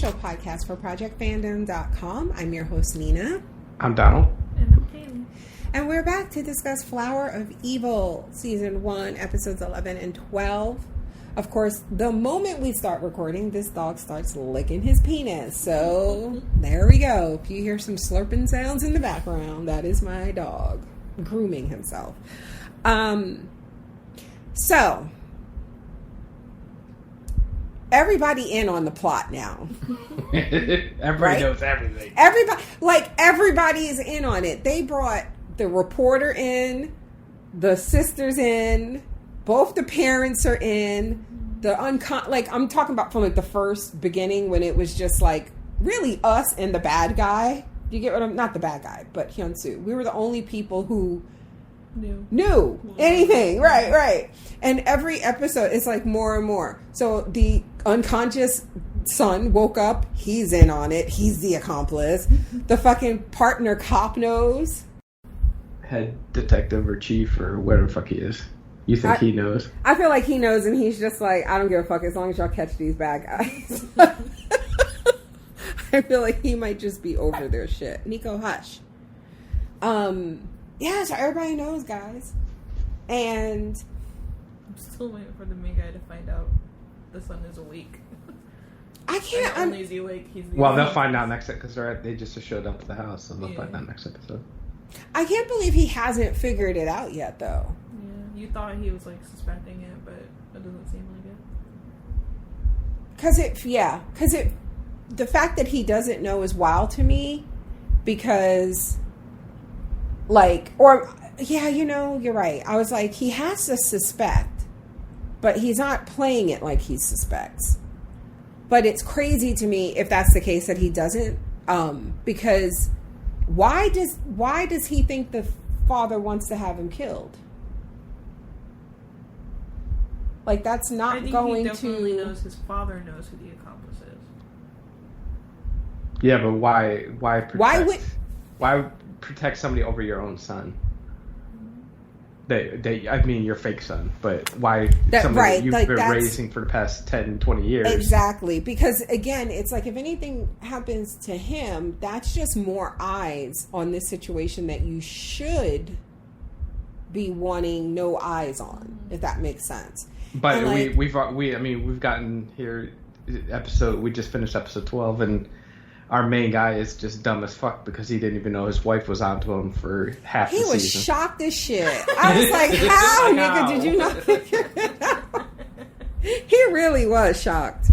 official podcast for ProjectFandom.com. I'm your host, Nina. I'm Donald. And I'm Kaylee. And we're back to discuss Flower of Evil, Season 1, Episodes 11 and 12. Of course, the moment we start recording, this dog starts licking his penis. So, there we go. If you hear some slurping sounds in the background, that is my dog grooming himself. So, everybody in on the plot now. Everybody knows everything. Everybody is in on it. They brought the reporter in, the sisters in, both the parents are in. I'm talking about from like the first beginning when it was just like really us and the bad guy. You get what I'm not the bad guy, but Hae-su. We were the only people who knew anything. Right. And every episode it's like more and more. So the unconscious son woke up, he's in on it, he's the accomplice. The fucking partner cop knows. Head detective or chief or whatever the fuck he is. You think he knows? I feel like he knows, and he's just like, I don't give a fuck as long as y'all catch these bad guys. I feel like he might just be over their shit. Nico, hush. Yeah, so everybody knows, guys. And I'm still waiting for the main guy to find out the son is awake. I can't. Not only is he awake, he's the they'll find out next episode because they just showed up at the house, so they'll find out next episode. I can't believe he hasn't figured it out yet, though. You thought he was like suspecting it, but it doesn't seem like it. The fact that he doesn't know is wild to me, because, you're right. I was like, he has to suspect, but he's not playing it like he suspects. But it's crazy to me if that's the case that he doesn't, because why does he think the father wants to have him killed? Like, that's not going to... I think he definitely knows his father knows who the accomplice is. Yeah, but why protect somebody over your own son? Your fake son, but why somebody you've been raising for the past 10, 20 years? Exactly, because again, it's like if anything happens to him, that's just more eyes on this situation that you should be wanting no eyes on, if that makes sense. But we've gotten here we just finished episode 12, and our main guy is just dumb as fuck because he didn't even know his wife was onto him for half the season. He was shocked as shit. I was like, how, nigga, did you not figure it out? He really was shocked.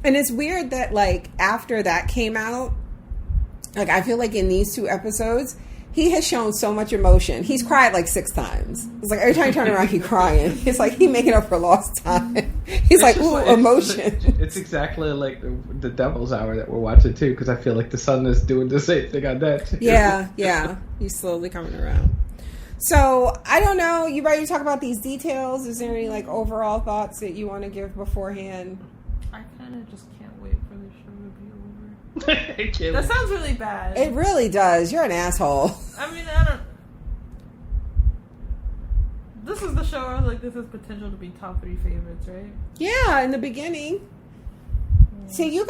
And it's weird that, like, after that came out, like, I feel like in these 2 episodes, he has shown so much emotion. He's cried like 6 times. It's like every time you turn around, he's crying. It's like he making up for lost time. He's like, ooh, emotion. It's exactly like the Devil's Hour that we're watching too, because I feel like the son is doing the same thing on that too. Yeah. He's slowly coming around. So, I don't know. You ready to talk about these details? Is there any like overall thoughts that you want to give beforehand? I kind of just can't wait for the show to be over. That sounds really bad. It really does. You're an asshole. I mean, this is the show I was like, this has potential to be top 3 favorites, right? Yeah, in the beginning. See, you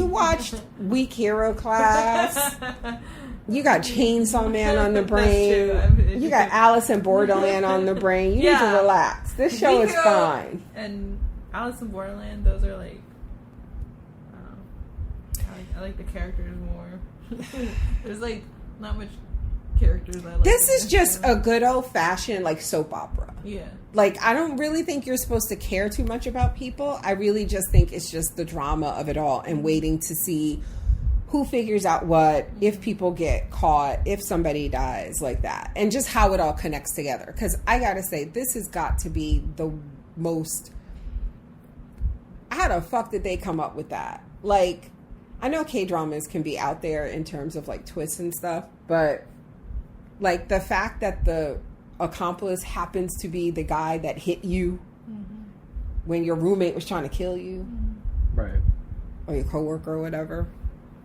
watched Weak Hero Class. You got Chainsaw Man on the brain. You got Alice in Borderland on the brain. You need to relax. This show is fine. And Alice in Borderland, those are like, I like the characters more. There's like not much characters I like. This is just a good old fashioned like soap opera. Yeah. Like, I don't really think you're supposed to care too much about people. I really just think it's just the drama of it all and waiting to see who figures out what, if people get caught, if somebody dies, like that. And just how it all connects together. Because I gotta say, this has got to be the most... How the fuck did they come up with that? Like... I know K-dramas can be out there in terms of like twists and stuff, but like the fact that the accomplice happens to be the guy that hit you when your roommate was trying to kill you, right? Or your coworker or whatever.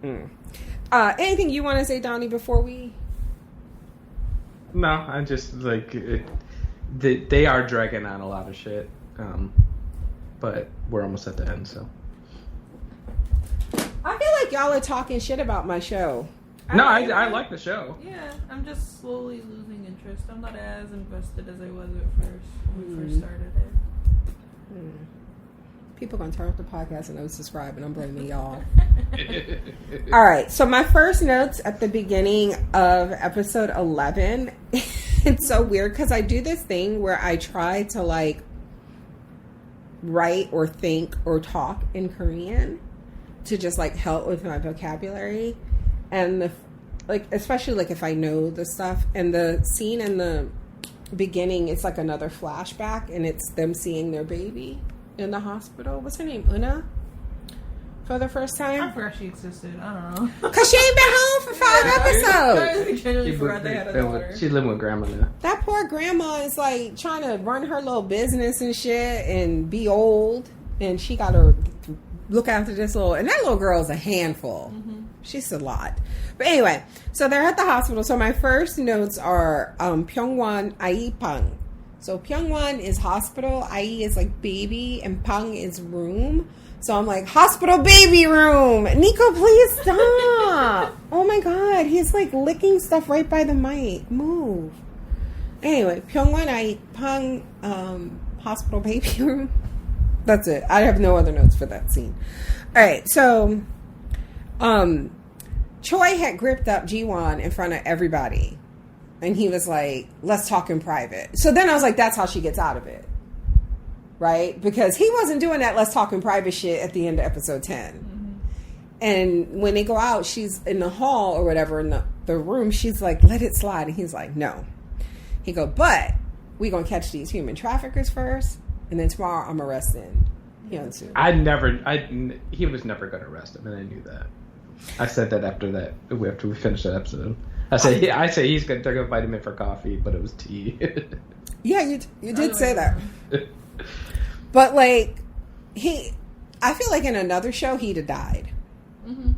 Anything you want to say, Donnie, before we? No, I just like it. They are dragging on a lot of shit, but we're almost at the end, so. like y'all are talking shit about my show. No, I like the show. Yeah, I'm just slowly losing interest. I'm not as invested as I was at first when we first started it. People gonna turn off the podcast and unsubscribe, and I'm blaming y'all. All right, so my first notes at the beginning of episode 11. It's so weird because I do this thing where I try to like write or think or talk in Korean to just like help with my vocabulary, and especially like if I know the stuff. And the scene in the beginning, it's like another flashback, and it's them seeing their baby in the hospital. What's her name? Una? For the first time? I forgot she existed. I don't know. Because she ain't been home for 5 episodes. I genuinely forgot they had a daughter. She's living with grandma now. That poor grandma is like trying to run her little business and shit and be old. And she got to look after this little... And that little girl is a handful. Mm-hmm. She's a lot. But anyway, so they're at the hospital. So my first notes are Pyeongwon Aipang. So Pyeongwon is hospital, Ai is like baby, and Pang is room. So I'm like, hospital baby room. Nico, please stop. Oh my God. He's like licking stuff right by the mic. Move. Anyway, Pyeongwon Aipang, hospital baby room. That's it. I have no other notes for that scene. All right. So, Choi had gripped up Jiwon in front of everybody. And he was like, let's talk in private. So then I was like, that's how she gets out of it. Right? Because he wasn't doing that let's talk in private shit at the end of episode 10. Mm-hmm. And when they go out, she's in the hall or whatever, in the room. She's like, let it slide. And he's like, no. He go, but we going to catch these human traffickers first. And then tomorrow I'm arresting Hae-su. He was never going to arrest him. And I knew that. I said that after we finished that episode. I say they're gonna invite him in for coffee, but it was tea. Yeah, you did say that. But like I feel like in another show he'd have died. Mm-hmm.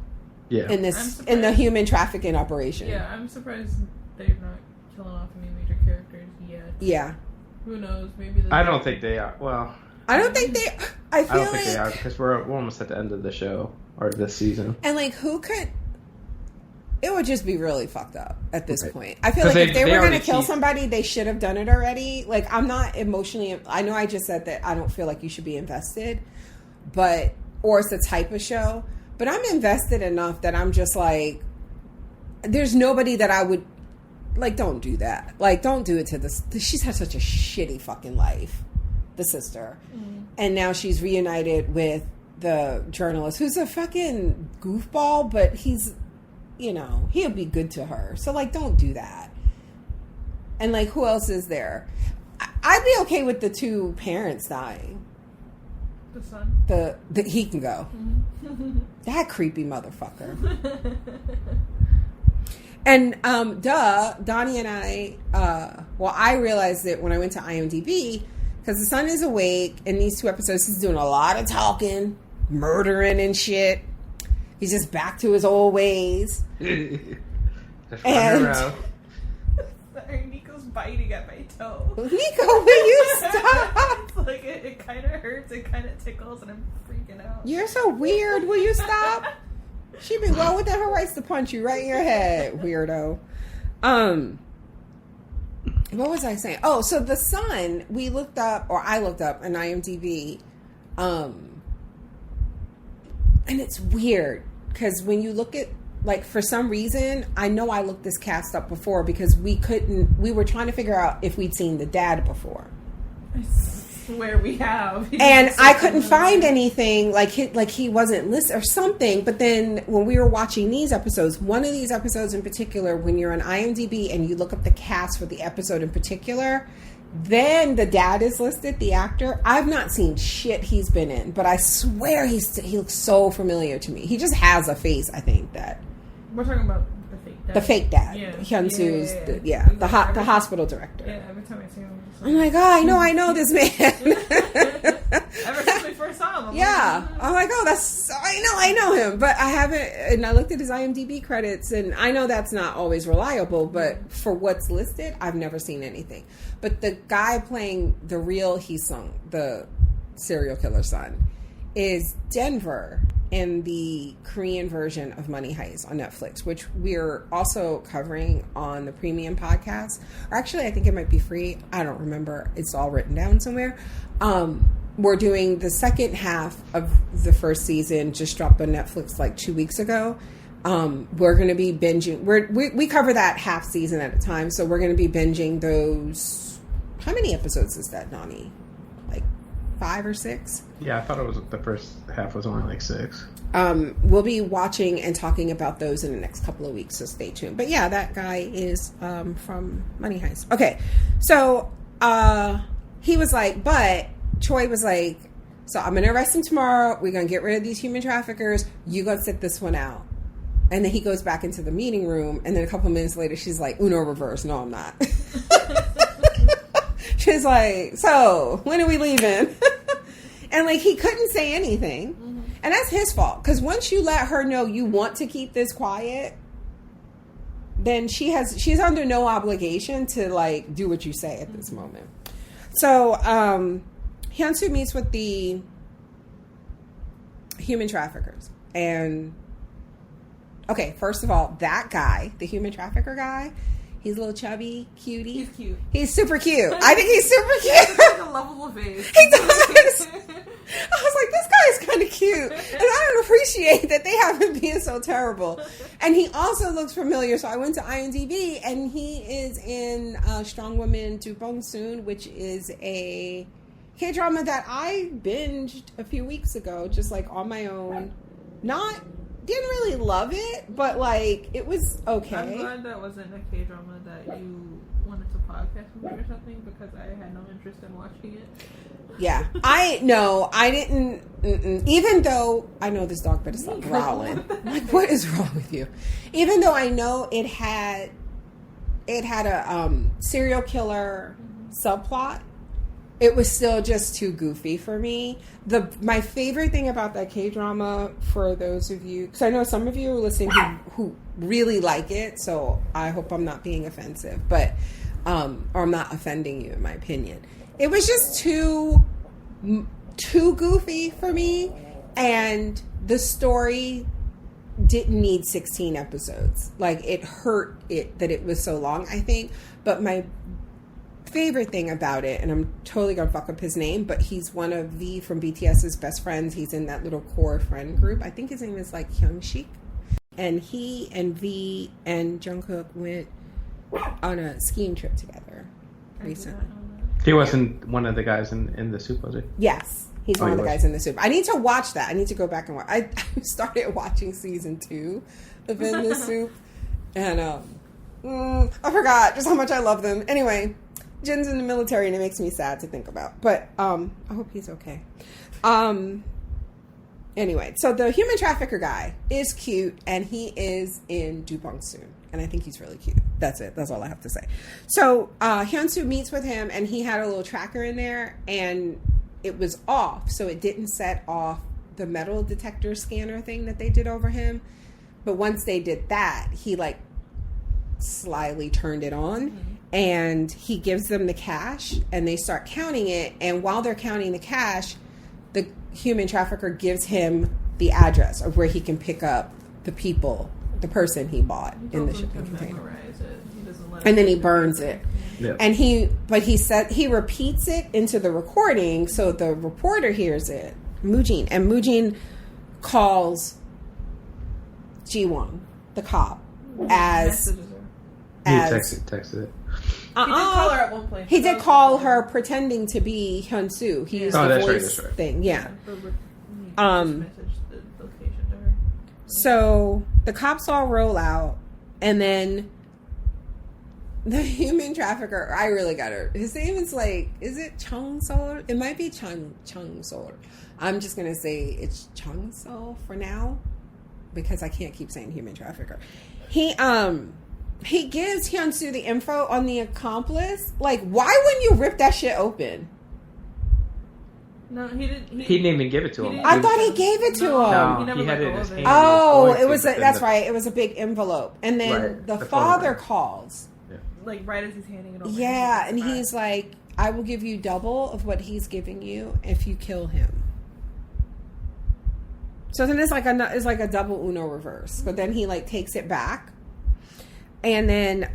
Yeah. In the human trafficking operation. Yeah, I'm surprised they're not killing off any major characters yet. Yeah. Who knows? Maybe. I don't think they are. Well, I don't think they. I don't think they are because we're almost at the end of the show or this season. And like, who could? It would just be really fucked up at this point. I feel like if they were going to kill somebody, they should have done it already. Like, I'm not emotionally... I know I just said that I don't feel like you should be invested, or it's the type of show, but I'm invested enough that I'm just like, there's nobody that I would... Like, don't do that. Like, don't do it to this... She's had such a shitty fucking life, the sister. Mm-hmm. And now she's reunited with the journalist, who's a fucking goofball, but he's... he'll be good to her. So, like, don't do that. And, like, who else is there? I'd be okay with the two parents dying. The son? He can go. Mm-hmm. That creepy motherfucker. And, Donnie and I, I realized it when I went to IMDb, because the son is awake, and these 2 episodes, he's doing a lot of talking, murdering and shit. He's just back to his old ways. Around. Sorry, Nico's biting at my toe. Nico, will you stop? It's like it kind of hurts, it kind of tickles, and I'm freaking out. You're so weird. Will you stop? She'd be well within her rights to punch you right in your head, weirdo. What was I saying? Oh, so the son, I looked up on IMDb, and it's weird because when you look at, like, for some reason, I know I looked this cast up before because we were trying to figure out if we'd seen the dad before. I swear we have. And I couldn't find anything like he wasn't listed or something. But then when we were watching these episodes, one of these episodes in particular, when you're on IMDb and you look up the cast for the episode in particular, then the dad is listed, the actor. I've not seen shit he's been in, but I swear he looks so familiar to me. He just has a face, I think, that... We're talking about the fake dad. The fake dad. Yeah. Hyun-su's, the hospital director. Yeah, every time I see him, I'm like, oh, I know this man. Ever since we first saw him. I'm like, I know him. But I haven't, and I looked at his IMDb credits, and I know that's not always reliable, but for what's listed, I've never seen anything. But the guy playing the real Hae-su, the serial killer son, is Denver in the Korean version of Money Heist on Netflix, which we're also covering on the premium podcast. Or actually, I think it might be free. I don't remember. It's all written down somewhere. We're doing the second half of the first season, just dropped on Netflix like 2 weeks ago. We're going to be binging. We cover that half season at a time, so we're going to be binging those. How many episodes is that, Nani? Like 5 or 6? Yeah, I thought it was the first half was only like 6. We'll be watching and talking about those in the next couple of weeks, so stay tuned. But yeah, that guy is from Money Heist. Okay, so he was like, but Choi was like, so I'm going to arrest him tomorrow. We're going to get rid of these human traffickers. You go sit this one out. And then he goes back into the meeting room, and then a couple of minutes later, she's like, Uno reverse. No, I'm not. She's like, so, when are we leaving? And, like, he couldn't say anything. Mm-hmm. And that's his fault. Because once you let her know you want to keep this quiet, then she's under no obligation to, like, do what you say at this moment. So, Hae-su meets with the human traffickers. And... okay, first of all, that guy, the human trafficker guy, he's a little chubby, cutie. He's cute. He's super cute. I think he's super cute. He's like a lovable face. He does. I was like, this guy is kind of cute. And I don't appreciate that they have him being so terrible. And he also looks familiar. So I went to IMDb, and he is in Strong Woman to Bong Soon, which is a K-drama that I binged a few weeks ago, just like on my own. Didn't really love it, but like it was okay. I'm glad that wasn't a K-drama that you wanted to podcast with me or something, because I had no interest in watching it. Yeah, I didn't. Even though I know this dog better stop growling. Like, what is wrong with you? Even though I know it had a serial killer subplot, it was still just too goofy for me. My favorite thing about that K-drama, for those of you, because I know some of you are listening who really like it, so I hope I'm not being offensive, but or I'm not offending you in my opinion. It was just too goofy for me, and the story didn't need 16 episodes. Like, it hurt it that it was so long, I think. But my favorite thing about it, and I'm totally gonna fuck up his name, but he's one of V from BTS's best friends. He's in that little core friend group. I think his name is like Hyung-sik. And he and V and Jungkook went on a skiing trip together recently. He wasn't one of the guys in the soup, was he? Yes, he's one of the guys in the soup. I need to watch that. I need to go back and watch. I started watching season 2 of In the Soup, and I forgot just how much I love them. Anyway, Jin's in the military, and it makes me sad to think about. But I hope he's okay. Anyway, so the human trafficker guy is cute, and he is in Dubong soon, and I think he's really cute. That's it. That's all I have to say. So Hyun-soo meets with him, and he had a little tracker in there, and it was off, so it didn't set off the metal detector scanner thing that they did over him. But once they did that, he like slyly turned it on. Mm-hmm. And he gives them the cash, and they start counting it. And while they're counting the cash, the human trafficker gives him the address of where he can pick up the person he bought in the shipping container. And then he burns it. Yep. And he repeats it into the recording, so the reporter hears it, Moojin, and Moojin calls Ji-won, the cop, as he texted it. He did call her at one point. He did call her pretending to be Hyun-soo. He used the voice thing. Yeah. So the cops all roll out, and then the human trafficker, I really got her. His name is like, is it Chung-sol? It might be Chung-sol. I'm just going to say it's Chung-sol for now, because I can't keep saying human trafficker. He gives Hyun-soo the info on the accomplice. Like, why wouldn't you rip that shit open? No, he didn't. He didn't even give it to him. I thought he gave it to him. No, he had it in his hand. Oh, it was. That's right. It was a big envelope, and then the father calls. Yeah. Like right as he's handing it over. Yeah, and he's like, "I will give you double of what he's giving you if you kill him." So then it's like a double Uno reverse. But then he like takes it back. And then,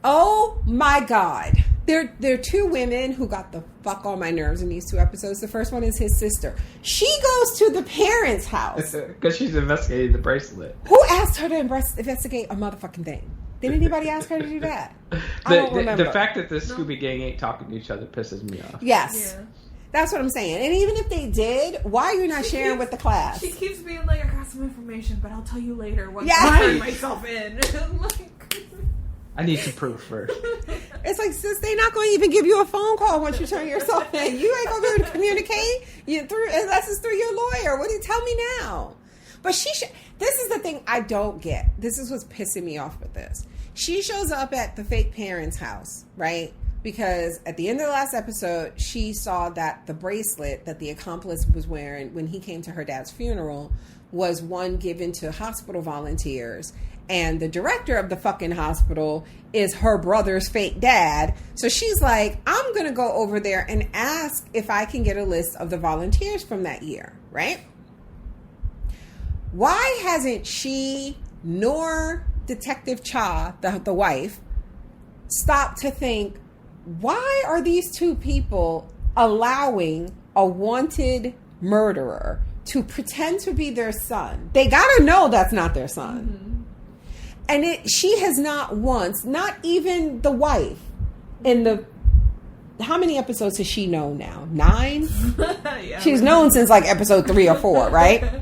oh my God. There are two women who got the fuck on my nerves in these two episodes. The first one is his sister. She goes to the parents' house. Because she's investigating the bracelet. Who asked her to investigate a motherfucking thing? Did anybody ask her to do that? I don't remember. The fact that the Scooby Gang ain't talking to each other pisses me off. Yes. Yeah. That's what I'm saying. And even if they did, why are you not sharing with the class? She keeps being like, I got some information, but I'll tell you later once Yeah. I turn myself in. I need some proof first. It's like, sis, they're not going to even give you a phone call once you turn yourself in. You ain't going to be able to communicate unless it's through your lawyer. What do you tell me now? But this is the thing I don't get. This is what's pissing me off with this. She shows up at the fake parents' house, right? Because at the end of the last episode, she saw that the bracelet that the accomplice was wearing when he came to her dad's funeral was one given to hospital volunteers. And the director of the fucking hospital is her brother's fake dad. So she's like, I'm going to go over there and ask if I can get a list of the volunteers from that year, right? Why hasn't she nor Detective Cha, the wife, stopped to think, why are these two people allowing a wanted murderer to pretend to be their son? They got to know that's not their son. Mm-hmm. And she has not once, not even the wife, how many episodes has she known now? 9? Yeah, she's known since like episode 3 or 4, right?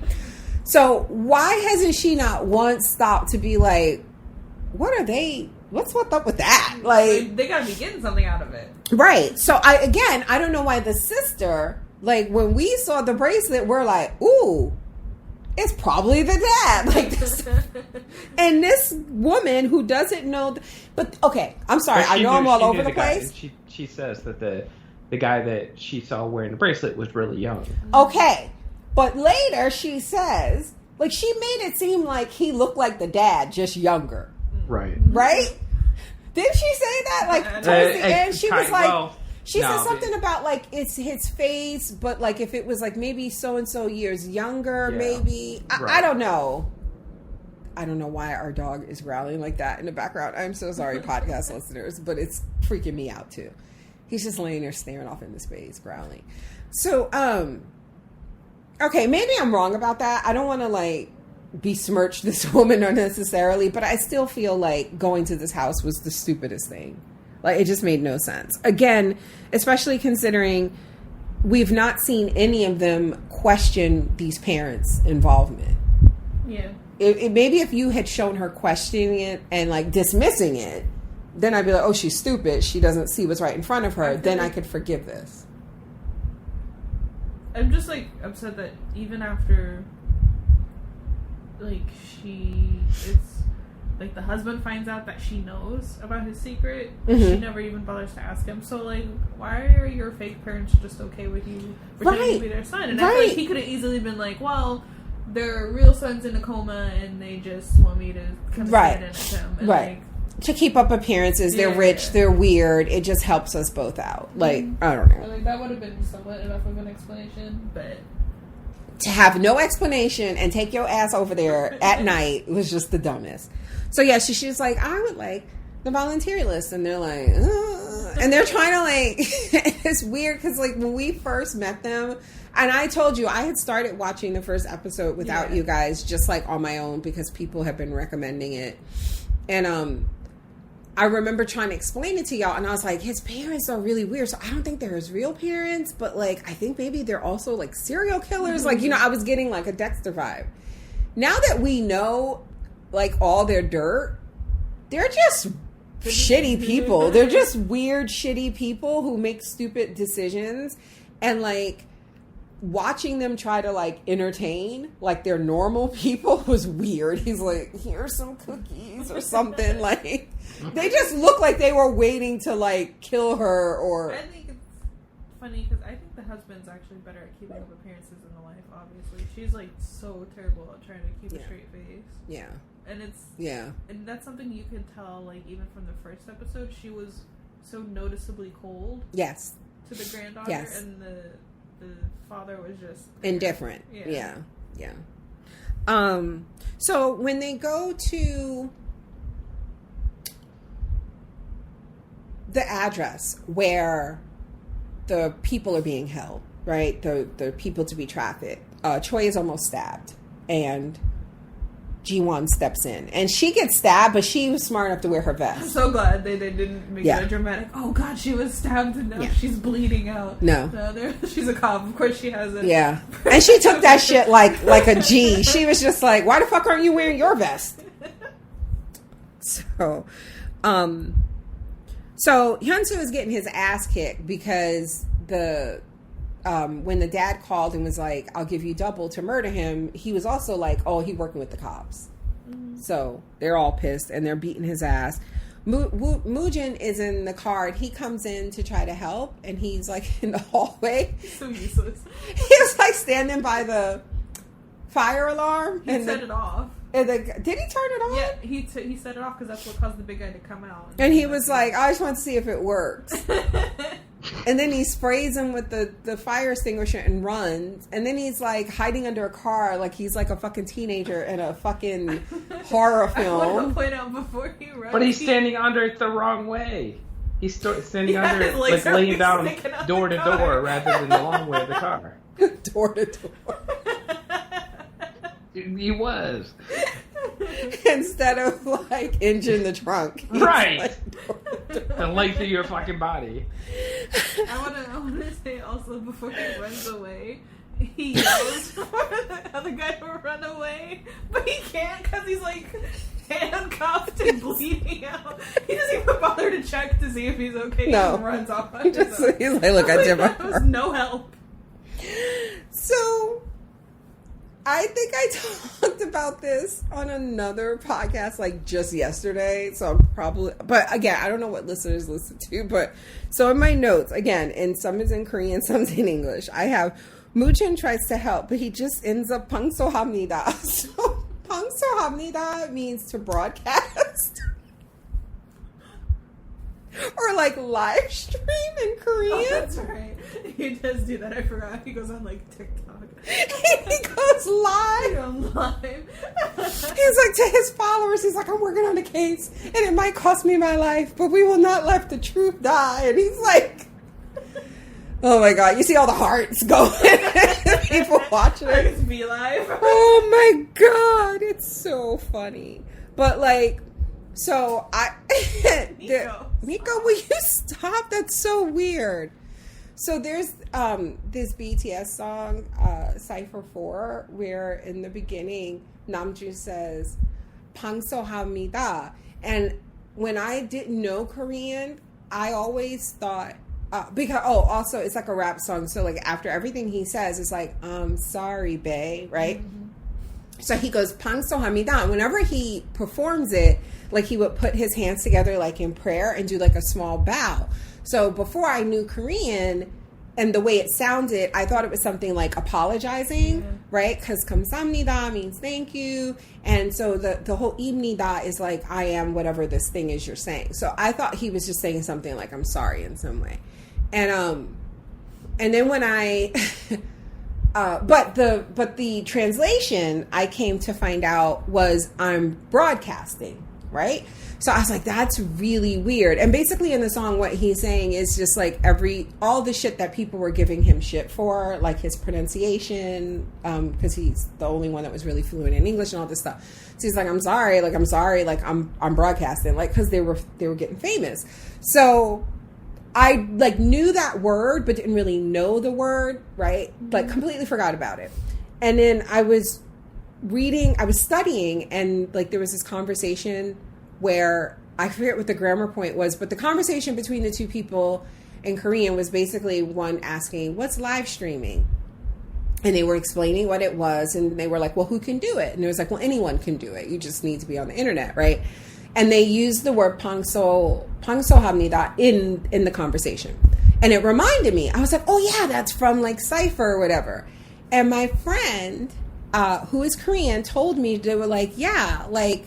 So why hasn't she not once stopped to be like, what's up with that? Like, they gotta be getting something out of it. Right. So I don't know why the sister, like when we saw the bracelet, we're like, ooh, it's probably the dad. Like this. And this woman who doesn't know, but okay, I'm sorry. I know I'm all over the place. She says that the guy that she saw wearing the bracelet was really young. Okay. But later she says, like, she made it seem like he looked like the dad, just younger. Right. Right? Didn't she say that? Like, towards the end, she was like, said something about, like, it's his face, but, like, if it was, like, maybe so-and-so years younger, maybe. I don't know. I don't know why our dog is growling like that in the background. I'm so sorry, podcast listeners, but it's freaking me out, too. He's just laying there staring off into space, growling. So, okay, maybe I'm wrong about that. I don't want to, like, besmirch this woman unnecessarily, but I still feel like going to this house was the stupidest thing. Like, it just made no sense. Again, especially considering we've not seen any of them question these parents' involvement. Yeah. Maybe if you had shown her questioning it and, like, dismissing it, then I'd be like, oh, she's stupid. She doesn't see what's right in front of her. Then I could forgive this. I'm just, like, upset that even after, like, it's, like, the husband finds out that she knows about his secret, she never even bothers to ask him. So, like, why are your fake parents just okay with you pretending to be their son? And I feel like he could have easily been like, well, their real son's in a coma and they just want me to kind of stand in with him. And, like, to keep up appearances, they're rich, they're weird. It just helps us both out. Like, I don't know. Like, that would have been somewhat enough of an explanation, but to have no explanation and take your ass over there at night was just the dumbest. So yeah, she's like, I would like the volunteer list, and they're like, and they're trying to, like, it's weird because, like, when we first met them, and I told you I had started watching the first episode without you guys, just like on my own because people have been recommending it, and I remember trying to explain it to y'all, and I was like, his parents are really weird, so I don't think they're his real parents, but, like, I think maybe they're also, like, serial killers. Like, you know, I was getting, like, a Dexter vibe. Now that we know, like, all their dirt, they're just shitty people. They're just weird, shitty people who make stupid decisions, and, like, watching them try to, like, entertain like they're normal people was weird. He's like, here's some cookies or something. Like, they just look like they were waiting to, like, kill her. Or I think it's funny because I think the husband's actually better at keeping up appearances than the wife. Obviously, she's, like, so terrible at trying to keep a straight face. Yeah, and it's and that's something you can tell, like, even from the first episode, she was so noticeably cold. Yes, to the granddaughter, and the father was just indifferent. Yeah. So when they go to the address where the people are being held, right? The people to be trafficked. Choi is almost stabbed, and Ji-won steps in, and she gets stabbed, but she was smart enough to wear her vest. I'm so glad they didn't make it a dramatic. Oh God, she was stabbed and now she's bleeding out. No, she's a cop. Of course, she has it. Yeah, and she took that shit like a G. She was just like, "Why the fuck aren't you wearing your vest?" So Hyun-soo is getting his ass kicked because when the dad called and was like, "I'll give you double to murder him," he was also like, "Oh, he working with the cops." Mm-hmm. So they're all pissed and they're beating his ass. Moojin is in the car and he comes in to try to help, and he's like in the hallway. So useless. He was like standing by the fire alarm. He set it off. Did he turn it on? Yeah, he set it off because that's what caused the big guy to come out. And he was like, "I just want to see if it works." And then he sprays him with the fire extinguisher and runs. And then he's like hiding under a car like he's like a fucking teenager in a fucking horror film. I want to point out before he runs. But he's standing under it the wrong way. He's standing under it like laying down door to door rather than the long way of the car. Door to door. He was. Instead of like engine the trunk. Right. Like, the length of your fucking body. I want to say also before he runs away, he yells for the other guy to run away, but he can't because he's like handcuffed and bleeding out. He doesn't even bother to check to see if he's okay. No. He runs off. He's like, "Look, I did my part." There was no help. So I think I talked about this on another podcast like just yesterday. So I'm probably, but again, I don't know what listeners listen to, but so in my notes, again, and some is in Korean, some's in English, I have Moojin tries to help, but he just ends up 방송합니다. So 방송합니다 means to broadcast. Or like live stream in Korean. Oh, that's right. He does do that. I forgot. He goes on like TikTok. He goes live. He's like to his followers, he's like, "I'm working on a case and it might cost me my life, but we will not let the truth die." And he's like, oh my God, you see all the hearts going. People watching it. It's Be Live. Oh my God, it's so funny. But like, so Nico, will you stop? That's so weird. So there's this BTS song, Cypher 4, where in the beginning, Namjoon says, 방송합니다. And when I didn't know Korean, I always thought, also it's like a rap song. So like after everything he says, it's like, sorry, bae, right? Mm-hmm. So he goes, 방송합니다. Whenever he performs it, like he would put his hands together like in prayer and do like a small bow. So before I knew Korean and the way it sounded, I thought it was something like apologizing, right? Because 감사합니다 means thank you. And so the whole 입니다 is like, I am whatever this thing is you're saying. So I thought he was just saying something like, I'm sorry in some way. And then when I... but the translation I came to find out was I'm broadcasting, right? So I was like, that's really weird. And basically in the song, what he's saying is just like all the shit that people were giving him shit for, like his pronunciation, because he's the only one that was really fluent in English and all this stuff. So he's like, I'm sorry, I'm broadcasting, like, because they were getting famous. So I like knew that word, but didn't really know the word, right? Like completely forgot about it. And then I was studying, and like there was this conversation where I forget what the grammar point was, but the conversation between the two people in Korean was basically one asking, "What's live streaming?" And they were explaining what it was, and they were like, "Well, who can do it?" And it was like, "Well, anyone can do it. You just need to be on the internet, right?" And they used the word 방송합니다 in the conversation. And it reminded me, I was like, oh yeah, that's from like Cypher or whatever. And my friend, who is Korean, told me, they were like, yeah, like,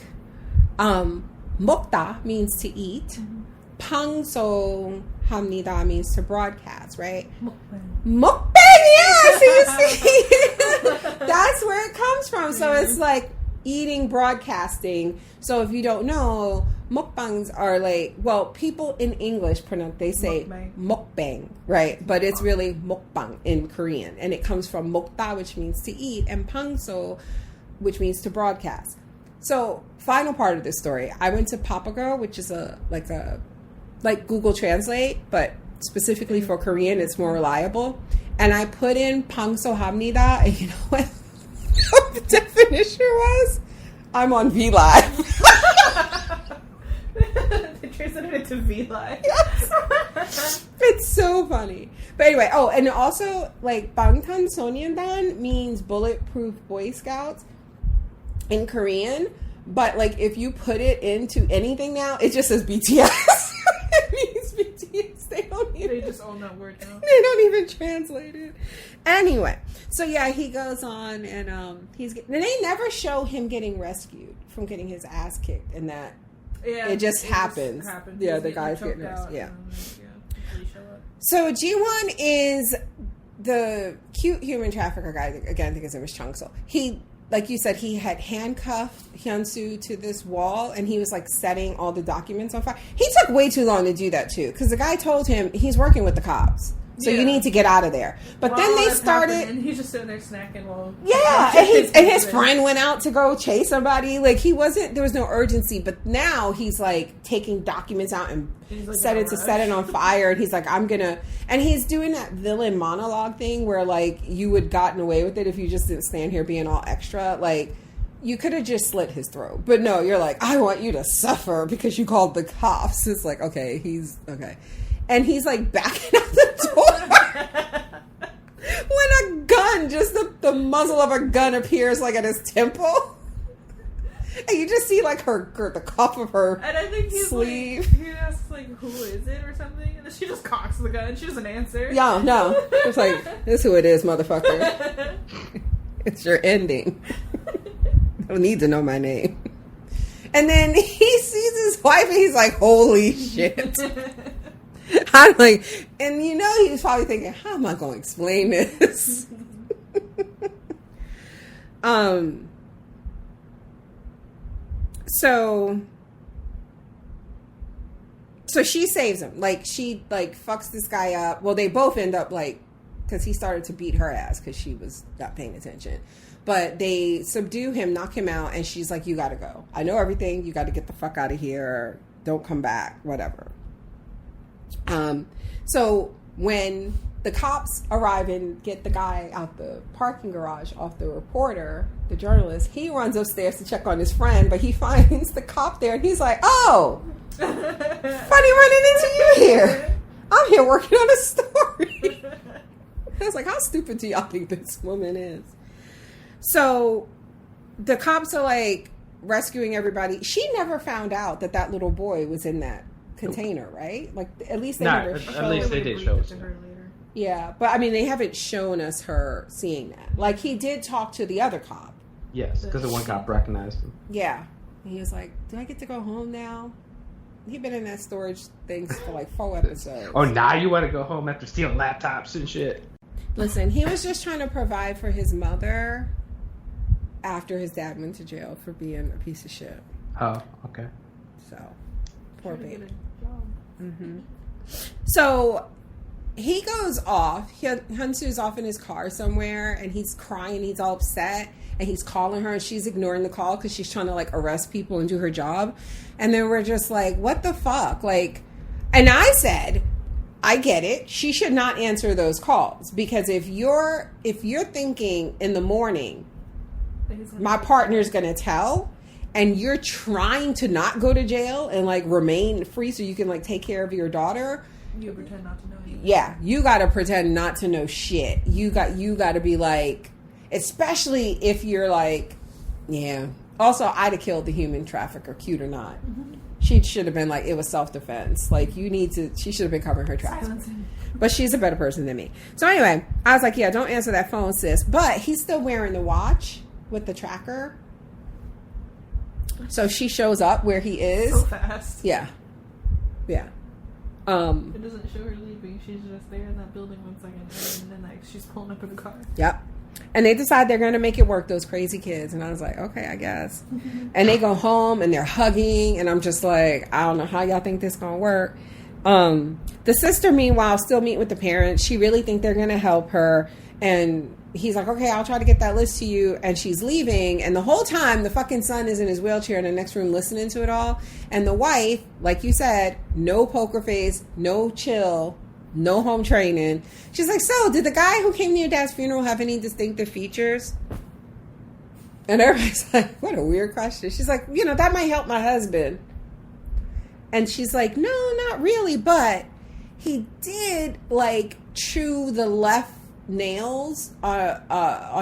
먹다 means to eat. 방송합니다 means to broadcast, right? 먹방이 Yeah, so you see, that's where it comes from. So it's like eating broadcasting. So if you don't know, mukbangs are like, well, people in English pronounce, they say mukbang, right? But it's really mukbang in Korean. And it comes from mokda, which means to eat, and pangso, which means to broadcast. So, final part of this story. I went to Papago, which is like Google Translate, but specifically for Korean, it's more reliable. And I put in pangso 합니다, and you know what the definition was? I'm on VLive. They translated it to VLive. Yes. It's so funny. But anyway, and also, like, 방탄소년단 means bulletproof Boy Scouts in Korean, but like if you put it into anything now, it just says BTS. It means BTS. They just own that word now. They don't even translate it. Anyway, so yeah, he goes on and they never show him getting rescued from getting his ass kicked, and that it just happens. Yeah, the guy's getting rescued. Yeah. So Ji-won is the cute human trafficker guy. Again, I think his name was Chung-so. He, like you said, he had handcuffed Hyun-soo to this wall, and he was like setting all the documents on fire. He took way too long to do that too, because the guy told him he's working with the cops, so you need to get out of there. But then they started, and he's just sitting there snacking while and his friend went out to go chase somebody. Like there was no urgency. But now he's like taking documents out and set it on fire, and he's like, and he's doing that villain monologue thing where like you would gotten away with it if you just didn't stand here being all extra. Like you could have just slit his throat, but no, you're like, I want you to suffer because you called the cops. It's like, okay, he's okay. And he's like backing out the door when a gun, just the muzzle of a gun appears like at his temple. And you just see like the cuff of her and I think he's sleeve. Like, he asks like, who is it or something? And then she just cocks the gun. She doesn't answer. Yeah, no. It's like, this is who it is, motherfucker. It's your ending. Don't need to know my name. And then he sees his wife and he's like, holy shit. I'm like, and you know, he was probably thinking, how am I going to explain this? So she saves him. Like, she, like, fucks this guy up. Well, they both end up, like, because he started to beat her ass because she was not paying attention. But they subdue him, knock him out, and she's like, you got to go. I know everything. You got to get the fuck out of here. Don't come back. Whatever. So when the cops arrive and get the guy out the parking garage off the reporter, the journalist, he runs upstairs to check on his friend, but he finds the cop there and he's like, oh, funny running into you here. I'm here working on a story. I was like, how stupid do y'all think this woman is? So the cops are like rescuing everybody. She never found out that little boy was in that container, right? Like at least they never showed. At least they did show us. Yeah, but I mean, they haven't shown us her seeing that. Like he did talk to the other cop. Yes, because the one cop recognized him. Yeah, and he was like, "Do I get to go home now?" He'd been in that storage thing for like 4 episodes. Oh, now you want to go home after stealing laptops and shit? Listen, he was just trying to provide for his mother after his dad went to jail for being a piece of shit. Oh, okay. So, poor baby. Mm-hmm. So he goes off. Hyun-soo's off in his car somewhere, and he's crying. He's all upset, and he's calling her, and she's ignoring the call because she's trying to like arrest people and do her job. And then we're just like, what the fuck? Like, and I said, I get it. She should not answer those calls because if you're thinking in the morning, my partner's gonna tell. And you're trying to not go to jail and like remain free so you can like take care of your daughter. You pretend not to know anything. Yeah, you gotta pretend not to know shit. You gotta be like, especially if you're like, yeah. Also, I'd have killed the human trafficker, cute or not. Mm-hmm. She should have been like, it was self-defense. Like she should have been covering her tracks. But she's a better person than me. So anyway, I was like, yeah, don't answer that phone, sis. But he's still wearing the watch with the tracker. So she shows up where he is. So fast. Yeah. Yeah. It doesn't show her leaving. She's just there in that building 1 second, and then like she's pulling up in a car. Yep. And they decide they're going to make it work, those crazy kids. And I was like, okay, I guess. And they go home and they're hugging. And I'm just like, I don't know how y'all think this going to work. The sister, meanwhile, still meet with the parents. She really think they're going to help her. And he's like, okay, I'll try to get that list to you. And she's leaving. And the whole time, the fucking son is in his wheelchair in the next room listening to it all. And the wife, like you said, no poker face, no chill, no home training. She's like, so did the guy who came to your dad's funeral have any distinctive features? And everybody's like, what a weird question. She's like, that might help my husband. And she's like, no, not really, but he did like chew the left nails on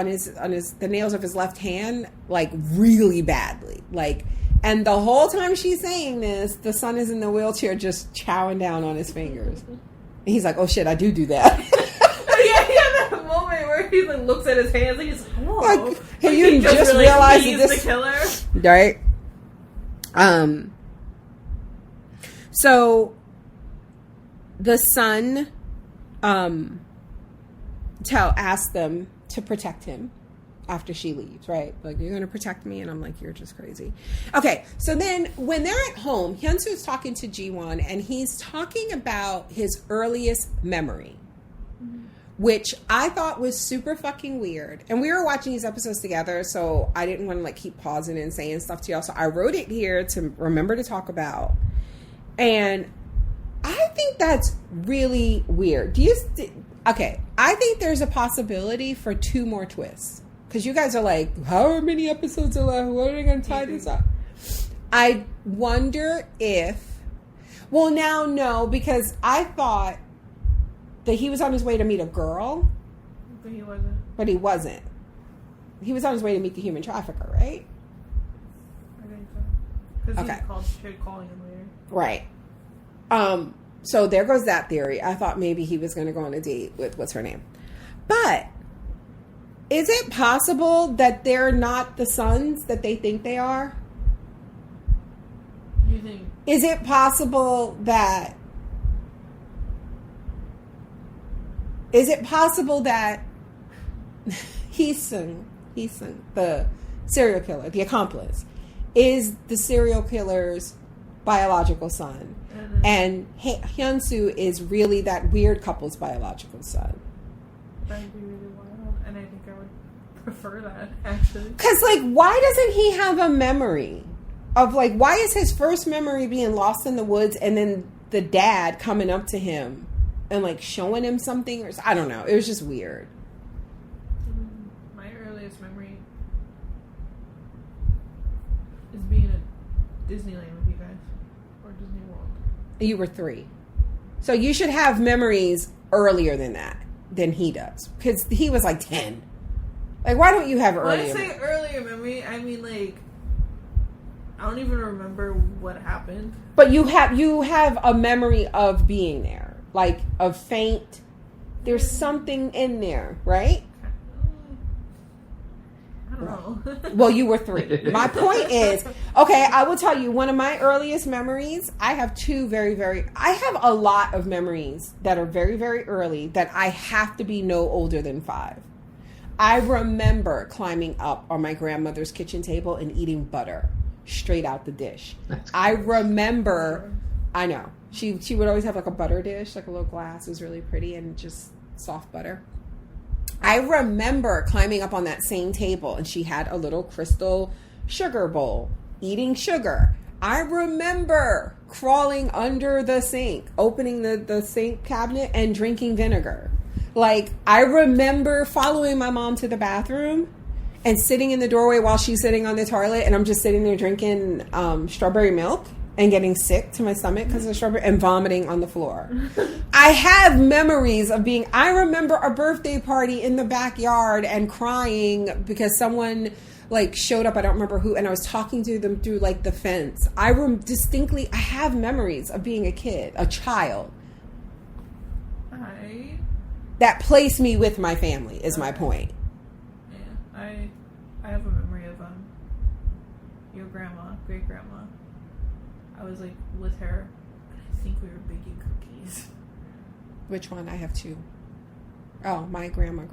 the nails of his left hand like really badly, like. And the whole time she's saying this, the son is in the wheelchair just chowing down on his fingers. And he's like, oh shit, I do that. yeah, that moment where he like looks at his hands and he's like, whoa. Like, hey, you just really realized this the killer. Right? So the son asks them to protect him after she leaves, right? Like, you're going to protect me? And I'm like, you're just crazy. Okay, so then when they're at home, Hyunsu's talking to Jiwon, and he's talking about his earliest memory, which I thought was super fucking weird. And we were watching these episodes together, so I didn't want to, like, keep pausing and saying stuff to y'all. So I wrote it here to remember to talk about. And I think that's really weird. Okay, I think there's a possibility for 2 more twists. Because you guys are like, how many episodes are left? What are they going to tie this up? I wonder if... Well, now, no, because I thought that he was on his way to meet a girl. But he wasn't. But he wasn't. He was on his way to meet the human trafficker, right? I think so. Because Okay. She tried calling him later. Right. So there goes that theory. I thought maybe he was going to go on a date with, what's her name? But... is it possible that they're not the sons that they think they are? You think? Is it possible that... Hae-su, the serial killer, the accomplice, is the serial killer's biological son. And Hyunsu is really that weird couple's biological son. That'd be really wild. And I think I would prefer that, actually. Because, like, why doesn't he have a memory of, like, why is his first memory being lost in the woods and then the dad coming up to him and, like, showing him something? Or I don't know. It was just weird. My earliest memory is being at Disneyland with you guys. Or Disney World. You were 3. So you should have memories earlier than that, than he does. Because he was, like, 10. Like, why don't you have earlier? When I say earlier memory, I mean, like, I don't even remember what happened. But you have a memory of being there. Like, of faint. There's something in there, right? I don't know. Well, you were 3. My point is, okay, I will tell you, one of my earliest memories, I have 2 I have a lot of memories that are very, very early that I have to be no older than 5. I remember climbing up on my grandmother's kitchen table and eating butter straight out the dish. I remember, I know, she would always have like a butter dish, like a little glass. It was really pretty and just soft butter. I remember climbing up on that same table and she had a little crystal sugar bowl, eating sugar. I remember crawling under the sink, opening the sink cabinet and drinking vinegar. Like, I remember following my mom to the bathroom and sitting in the doorway while she's sitting on the toilet and I'm just sitting there drinking strawberry milk and getting sick to my stomach because of strawberry and vomiting on the floor. I have memories of I remember a birthday party in the backyard and crying because someone like showed up, I don't remember who, and I was talking to them through like the fence. I have memories of being a kid, a child. That placed me with my family is my point. Yeah, I have a memory of your grandma, great grandma. I was like with her. I think we were baking cookies. Which one? I have two. Oh, my grandma.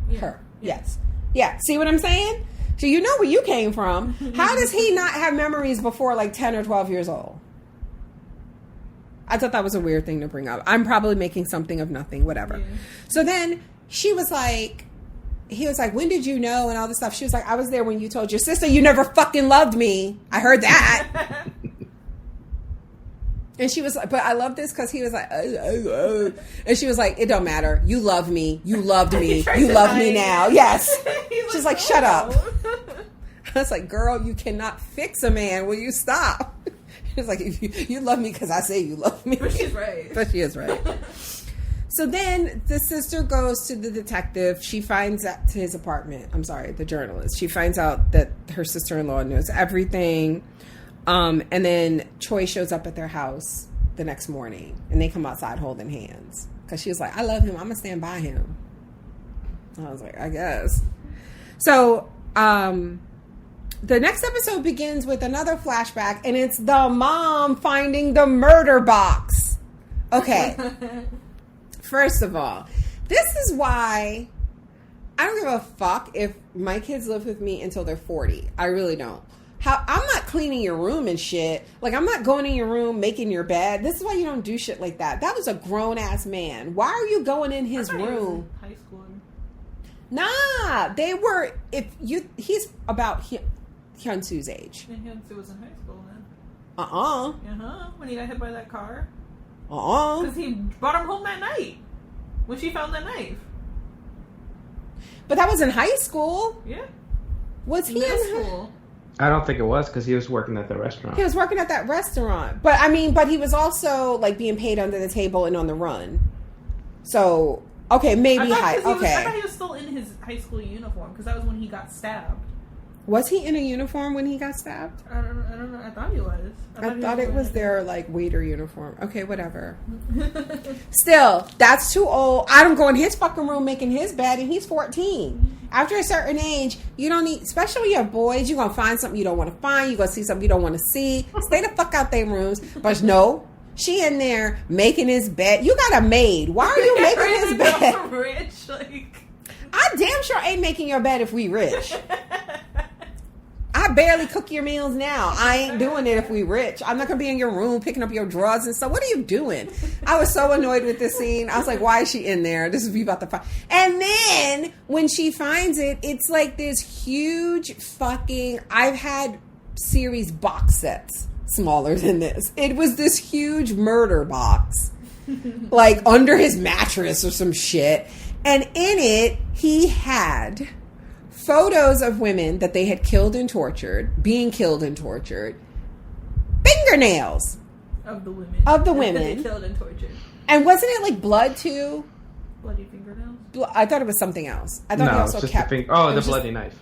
Yeah. Her. Yeah. Yes. Yeah. See what I'm saying? So you know where you came from. How does he not have memories before like 10 or 12 years old? I thought that was a weird thing to bring up. I'm probably making something of nothing, whatever. Yeah. So then he was like, when did you know? And all this stuff. She was like, I was there when you told your sister you never fucking loved me. I heard that. And she was like, but I love this because he was like, oh. And she was like, it don't matter. You love me. You loved me. You love me now. Yes. She's like, shut up. I was like, girl, you cannot fix a man. Will you stop? It's like, you love me because I say you love me. But she's right. But she is right. So then the sister goes to the detective. She finds out to his apartment. I'm sorry, the journalist. She finds out that her sister-in-law knows everything. And then Choi shows up at their house the next morning. And they come outside holding hands. Because she was like, I love him. I'm going to stand by him. I was like, I guess. So, the next episode begins with another flashback, and it's the mom finding the murder box. Okay. First of all, this is why I don't give a fuck if my kids live with me until they're 40. I really don't. I'm not cleaning your room and shit. Like, I'm not going in your room, making your bed. This is why you don't do shit like that. That was a grown-ass man. Why are you going in his room? High school. Nah, they were, he's about Hyun-Soo's age. And Hyun-Soo was in high school then. When he got hit by that car. Because he brought him home that night. When she found that knife. But that was in high school. Yeah. Was he Middle in school? I don't think it was because he was working at the restaurant. He was working at that restaurant. But he was also like being paid under the table and on the run. So, okay, maybe I thought he was still in his high school uniform because that was when he got stabbed. Was he in a uniform when he got stabbed? I don't know. I thought he was. I thought it was their like waiter uniform. Okay, whatever. Still, that's too old. I don't go in his fucking room making his bed, and he's 14. After a certain age, you don't need, especially when you have boys, you're gonna find something you don't want to find. You're gonna see something you don't want to see. Stay the fuck out their rooms. But no, she in there making his bed. You got a maid. Why are you making his bed? Rich, like. I damn sure ain't making your bed if we rich. I barely cook your meals now. I ain't doing it if we rich. I'm not going to be in your room picking up your drawers and stuff. What are you doing? I was so annoyed with this scene. I was like, why is she in there? This is about to find. And then when she finds it, it's like this huge fucking, I've had series box sets smaller than this. It was this huge murder box. Like under his mattress or some shit. And in it, he had photos of women that they had killed and tortured, being killed and tortured, fingernails Of the women. of the That women. they killed and tortured. And wasn't it like blood too? Bloody fingernails? I thought it was something else. I thought he No, also it's just kept. the it the was bloody knife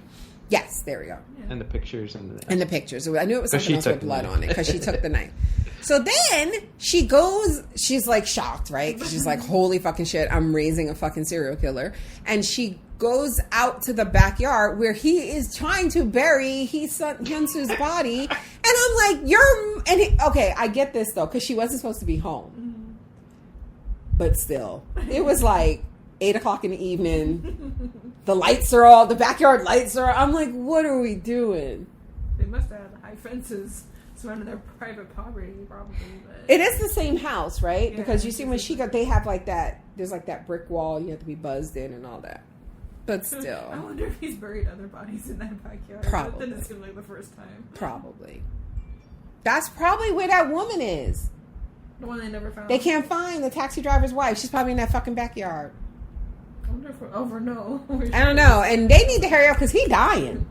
Yes, there we go. and the pictures and the. And the pictures. I knew it was 'Cause something she else with took the blood knife. on it because she took the knife. So then she goes, she's like shocked, right? 'Cause she's like, holy fucking shit, I'm raising a fucking serial killer. And she goes out to the backyard where he is trying to bury Hyun-Soo's body. And I'm like, okay, I get this though, because she wasn't supposed to be home. But still, it was like 8 o'clock in the evening. The backyard lights are, I'm like, what are we doing? They must have had high fences surrounding their private property, probably. But It is the same house, right? Yeah, Because you see when they have like that, there's like that brick wall you have to be buzzed in and all that. But I still, wonder if he's buried other bodies in that backyard. Probably. That didn't seem like the first time. probably. That's probably where that woman is. The one they never found. They can't find the taxi driver's wife. She's probably in that fucking backyard. I wonder if we're over. No. I don't know. And they need to hurry up because he's dying.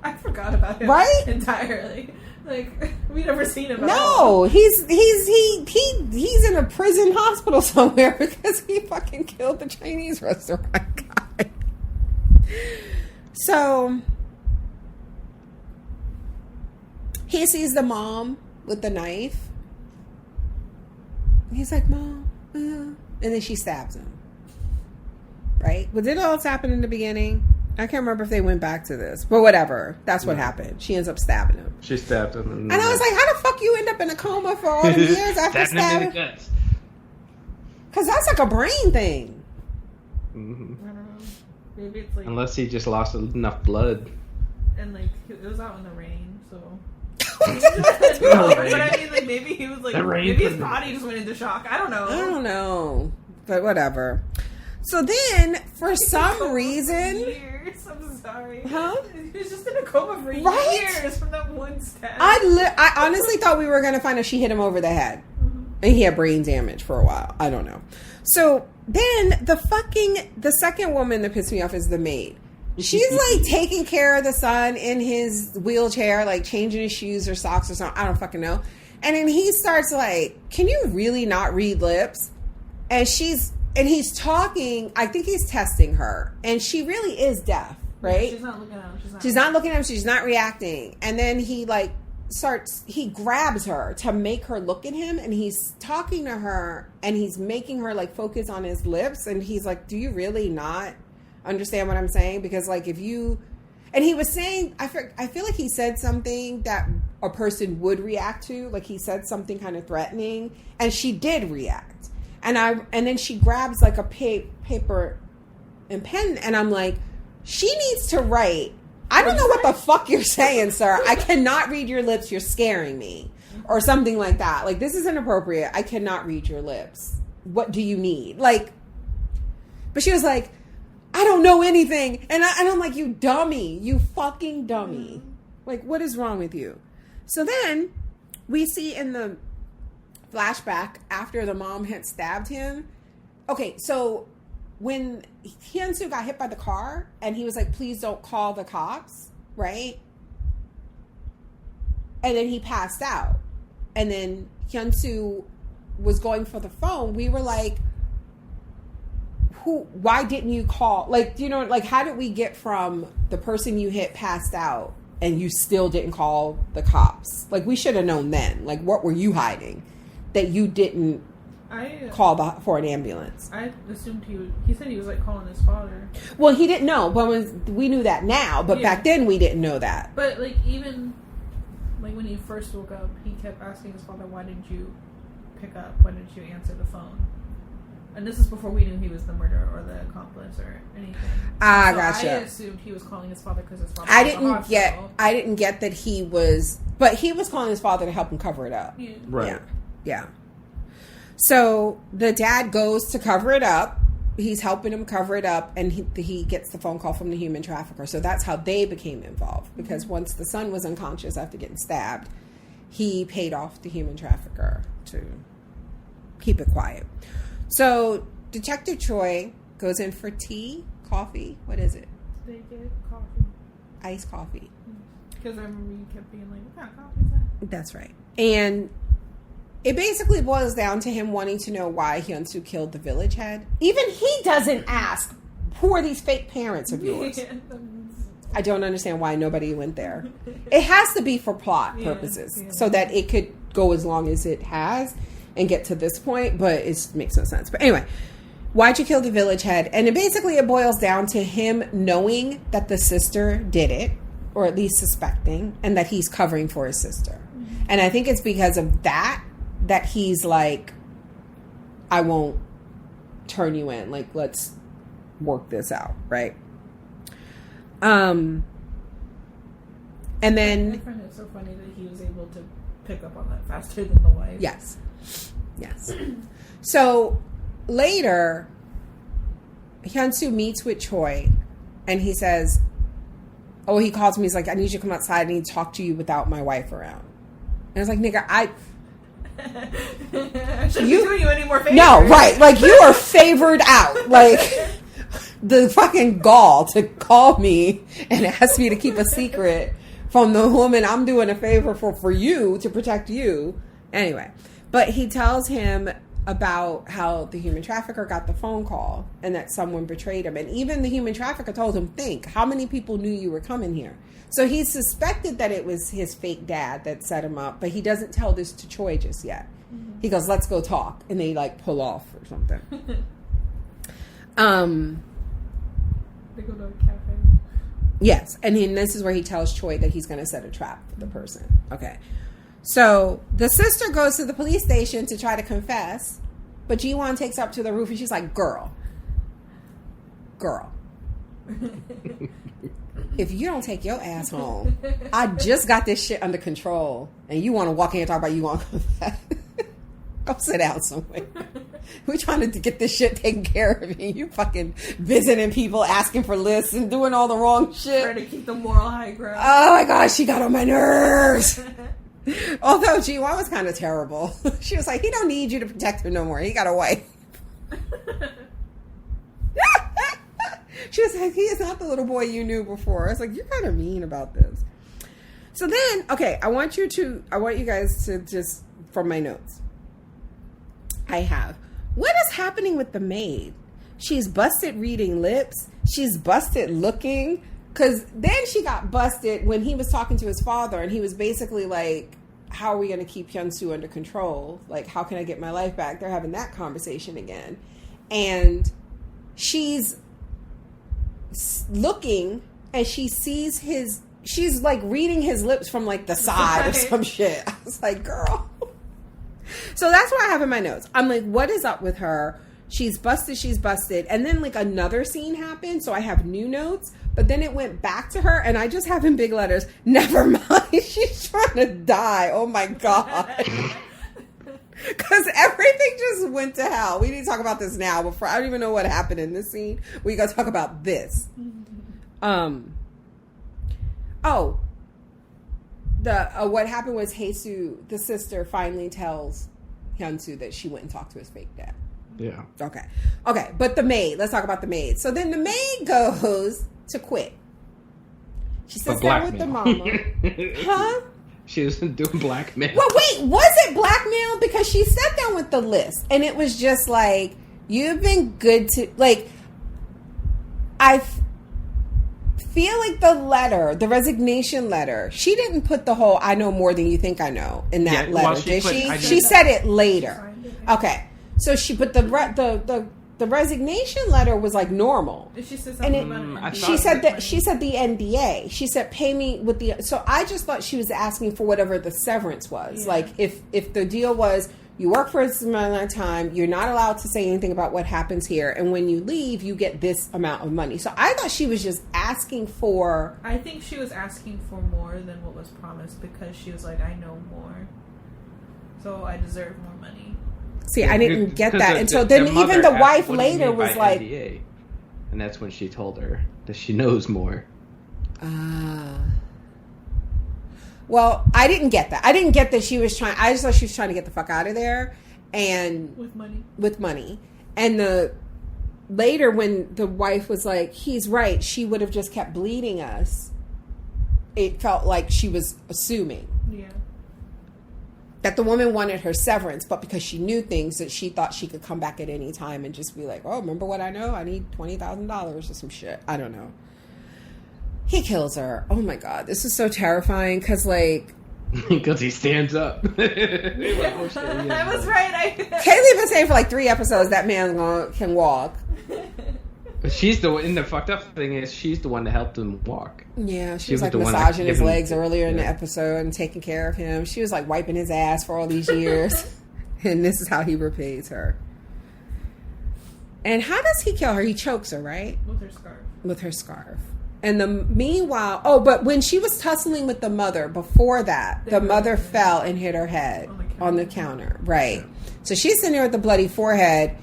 I forgot about him. Right? Entirely. Like, we never seen him at No, all. he's in a prison hospital somewhere because he fucking killed the Chinese restaurant guy. So he sees the mom with the knife. He's like, Mom, and then she stabs him. Right? Well, did all this happen in the beginning? I can't remember if they went back to this, but whatever. That's what happened. She ends up stabbing him. She stabbed him. And I was like, how the fuck you end up in a coma for all the years after stabbing? Because that's like a brain thing. Mm-hmm. I don't know. Maybe it's like... Unless he just lost enough blood. And, like, it was out in the rain, so... But I mean, like, maybe he was like... Maybe his body just went into shock. I don't know. But whatever. So then, for some reason... Years. I'm sorry. Huh? He was just in a coma for years from that one stab. I honestly thought we were going to find out she hit him over the head. Mm-hmm. And he had brain damage for a while. I don't know. So then, the second woman that pissed me off is the maid. She's like taking care of the son in his wheelchair, like changing his shoes or socks or something. I don't fucking know. And then he starts like, can you really not read lips? And he's talking, I think he's testing her. And she really is deaf, right? She's not looking at him. She's not looking at him. She's not reacting. And then he like he grabs her to make her look at him. And he's talking to her and he's making her like focus on his lips. And he's like, do you really not understand what I'm saying? Because like if you... And he was saying, I feel like he said something that a person would react to. Like he said something kind of threatening. And she did react. And then she grabs like a paper and pen, and I'm like, she needs to write. I don't know what the fuck you're saying, sir. I cannot read your lips. You're scaring me, or something like that. Like this is inappropriate. I cannot read your lips. What do you need? Like, but she was like, I don't know anything, and I'm like, you dummy, you fucking dummy. Like, what is wrong with you? So then we see in the flashback after the mom had stabbed him. Okay, so when Hae-su got hit by the car and he was like, please don't call the cops, right? And then he passed out. And then Hae-su was going for the phone. We were like, why didn't you call? Like, you know, like how did we get from the person you hit passed out and you still didn't call the cops? Like we should have known then. Like what were you hiding that you didn't call for an ambulance? I assumed he said he was like calling his father. Well, he didn't know, but we knew that now, but back then we didn't know that. But like even like when he first woke up, he kept asking his father, why didn't you pick up? Why didn't you answer the phone? And this is before we knew he was the murderer or the accomplice or anything. Gotcha. I assumed he was calling his father because his father I didn't get that he was, but he was calling his father to help him cover it up. Yeah. Right. Yeah. So the dad goes to cover it up. He's helping him cover it up, and he gets the phone call from the human trafficker. So that's how they became involved, because once the son was unconscious after getting stabbed, he paid off the human trafficker to keep it quiet. So Detective Choi goes in for tea, coffee. What is it? They get coffee. Iced coffee. Because I remember you kept being like, what kind of coffee is that? That's right. And it basically boils down to him wanting to know why Hae-su killed the village head. Even he doesn't ask, who are these fake parents of yours? I don't understand why nobody went there. It has to be for plot purposes, so that it could go as long as it has and get to this point, but it makes no sense. But anyway, why'd you kill the village head? And it boils down to him knowing that the sister did it, or at least suspecting, and that he's covering for his sister. Mm-hmm. And I think it's because of that he's like, I won't turn you in. Like, let's work this out, right? And then I find it so funny that he was able to pick up on that faster than the wife. Yes. So later, Hae-su meets with Choi, and he says, "Oh," he calls me. He's like, "I need you to come outside. I need to talk to you without my wife around." And I was like, "Nigga, I shouldn't be doing you any more favors." No, right? Like you are favored out. Like the fucking gall to call me and ask me to keep a secret from the woman I'm doing a favor for you to protect you. Anyway, but he tells him about how the human trafficker got the phone call and that someone betrayed him. And even the human trafficker told him, think, how many people knew you were coming here? So he suspected that it was his fake dad that set him up, but he doesn't tell this to Choi just yet. Mm-hmm. He goes, let's go talk. And they like pull off or something. They go to a cafe. Yes, and this is where he tells Choi that he's going to set a trap for the person. Okay. So the sister goes to the police station to try to confess, but Ji-won takes her up to the roof and she's like, girl, if you don't take your ass home, I just got this shit under control, and you want to walk in and talk about you want to confess. Go sit down somewhere. We're trying to get this shit taken care of, and you fucking visiting people, asking for lists, and doing all the wrong shit. Trying to keep the moral high ground. Oh my gosh, she got on my nerves. Although Ji-won was kind of terrible. She was like, he don't need you to protect him no more. He got a wife. She was like, he is not the little boy you knew before. I was like, you're kind of mean about this. So then, okay, I want you guys to just, from my notes, I have, what is happening with the maid? She's busted reading lips. She's busted looking. Because then she got busted when he was talking to his father, and he was basically like, how are we going to keep Hyun-soo under control? Like, how can I get my life back? They're having that conversation again. And she's looking, and she sees she's like reading his lips from like the side or some shit. I was like, girl. So that's what I have in my notes. I'm like, what is up with her? She's busted. And then like another scene happened. So I have new notes, but then it went back to her, and I just have in big letters, never mind. She's trying to die. Oh my God. Because everything just went to hell. We need to talk about this now before. I don't even know what happened in this scene. We got to talk about this. What happened was Hae-su, the sister, finally tells Hyun-soo that she went and talked to his fake dad. Yeah. Okay. But the maid. Let's talk about the maid. So then the maid goes to quit. She sits down with the mama. Huh? She was doing blackmail. Well, wait, was it blackmail? Because she sat down with the list, and it was just like, you've been good to, like, I feel like the resignation letter, she didn't put the whole, I know more than you think I know in that letter, did she? She said it later. Okay. So she put the resignation letter was like normal. She said something about it. She said the NDA. She said pay me with the. So I just thought she was asking for whatever the severance was. Yeah. Like if the deal was you work for a amount of time, you're not allowed to say anything about what happens here, and when you leave, you get this amount of money. So I thought she was just asking for. I think she was asking for more than what was promised, because she was like, I know more, so I deserve more money. See, I didn't get that until then. Even the wife later was like, NDA? And that's when she told her that she knows more. Well, I didn't get that. I didn't get that she was trying. I just thought she was trying to get the fuck out of there, and with money. And later when the wife was like, "He's right. She would have just kept bleeding us." It felt like she was assuming. Yeah. That the woman wanted her severance, but because she knew things, that she thought she could come back at any time and just be like, oh, remember what I know? I need $20,000 or some shit. I don't know. He kills her. Oh my God. This is so terrifying because, like... Because he stands up. I was right. Kaylee been saying for like 3 episodes that man can walk. But she's the one, and the fucked up thing is she's the one that helped him walk. Yeah, she was like massaging his legs earlier in the episode and taking care of him. She was like wiping his ass for all these years. And this is how he repays her. And how does he kill her? He chokes her, right? With her scarf. And meanwhile, but when she was tussling with the mother before that, the mother fell and hit her head on the counter. Right. So she's sitting there with the bloody forehead.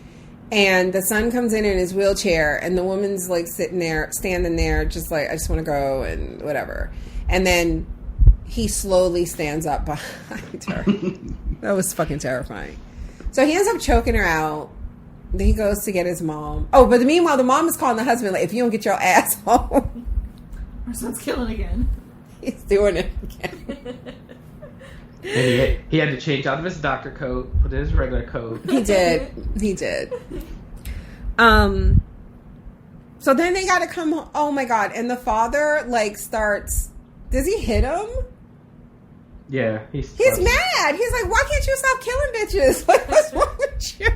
And the son comes in his wheelchair, and the woman's like standing there, just like, I just want to go and whatever. And then he slowly stands up behind her. That was fucking terrifying. So he ends up choking her out. Then he goes to get his mom. Oh, but meanwhile, the mom is calling the husband, like, if you don't get your ass home. Our son's killing again. He's doing it again. And he had to change out of his doctor coat, put in his regular coat. He did. So then they got to come home. Oh my God. And the father like starts, does he hit him? Yeah. He's mad. He's like, why can't you stop killing bitches? Like, what's wrong with you?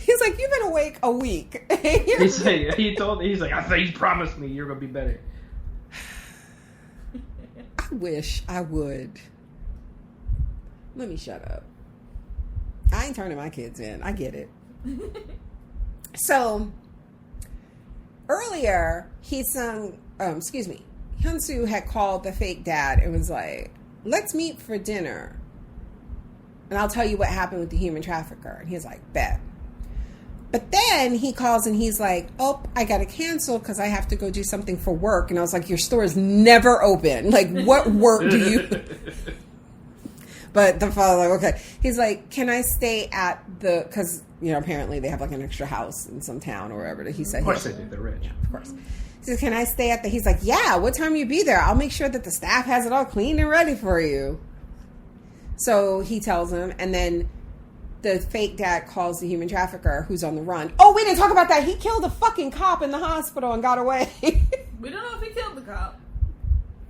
He's like, you've been awake a week. He's like, I thought you promised me you're going to be better. wish I would. Let me shut up. I ain't turning my kids in. I get it. So, earlier, Hae-su had called the fake dad and was like, let's meet for dinner. And I'll tell you what happened with the human trafficker. And he's like, bet. But then he calls and he's like, oh, I got to cancel because I have to go do something for work. And I was like, your store is never open. Like, what work do you... But the father, like, okay. He's like, can I stay at the... Because, you know, apparently they have like an extra house in some town or wherever. He said, of course they do. They're rich. Yeah, of course. He says, can I stay at the... He's like, yeah, what time you be there? I'll make sure that the staff has it all clean and ready for you. So he tells him, and then the fake dad calls the human trafficker who's on the run. Oh, we didn't talk about that. He killed a fucking cop in the hospital and got away. We don't know if he killed the cop.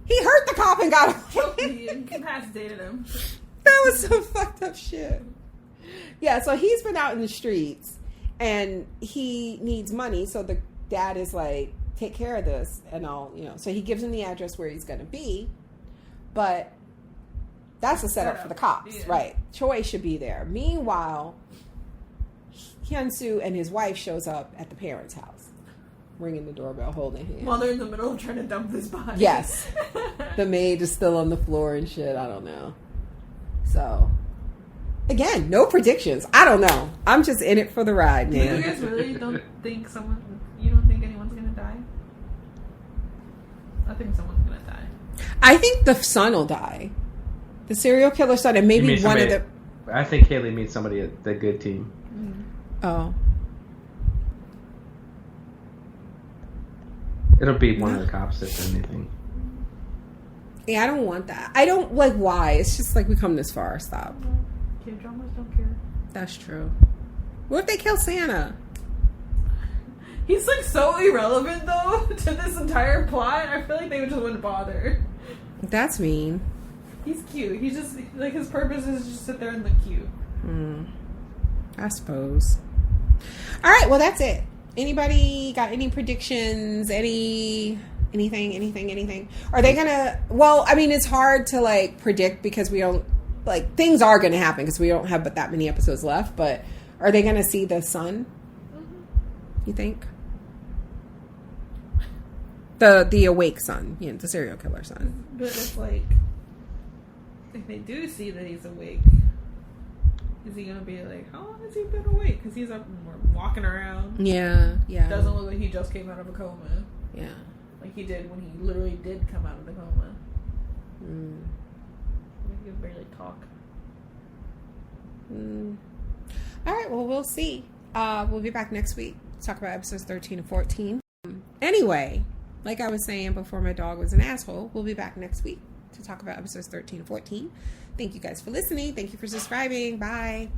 He hurt the cop and got away. He incapacitated him. That was some fucked up shit. Yeah, so he's been out in the streets and he needs money. So the dad is like, take care of this and all, you know. So he gives him the address where he's going to be. But that's a setup for the cops, yeah. Right? Choi should be there. Meanwhile, Hae-su and his wife shows up at the parents' house, ringing the doorbell, holding hands. While they're in the middle of trying to dump this body. Yes. The maid is still on the floor and shit. I don't know. So, again, no predictions. I don't know. I'm just in it for the ride, man. You guys really don't think you don't think anyone's going to die? I think someone's going to die. I think the son will die. The serial killer son, and maybe one of the... I think Haley meets somebody at the good team. Oh. It'll be one of the cops, if anything. Yeah, I don't want that. I don't, like, why? It's just like we come this far. Stop. Kid dramas don't care. That's true. What if they kill Santa? He's, like, so irrelevant, though, to this entire plot. I feel like they just wouldn't bother. That's mean. He's cute. He's just, like, his purpose is just sit there and look cute. I suppose. All right, well, that's it. Anybody got any predictions? Anything? Are they gonna... Well, I mean, it's hard to, like, predict because we don't... Like, things are gonna happen because we don't have but that many episodes left, but are they gonna see the son? You think? The awake son. You know, the serial killer son. But it's like... If they do see that he's awake, is he gonna be like, how long has he been awake? Because he's up walking around. Yeah. Doesn't look like he just came out of a coma. Yeah. Like he did when he literally did come out of the coma. He could barely talk. All right, well, we'll see. We'll be back next week to talk about episodes 13 and 14. Anyway, like I was saying before my dog was an asshole, we'll be back next week to talk about episodes 13 and 14. Thank you guys for listening. Thank you for subscribing. Bye.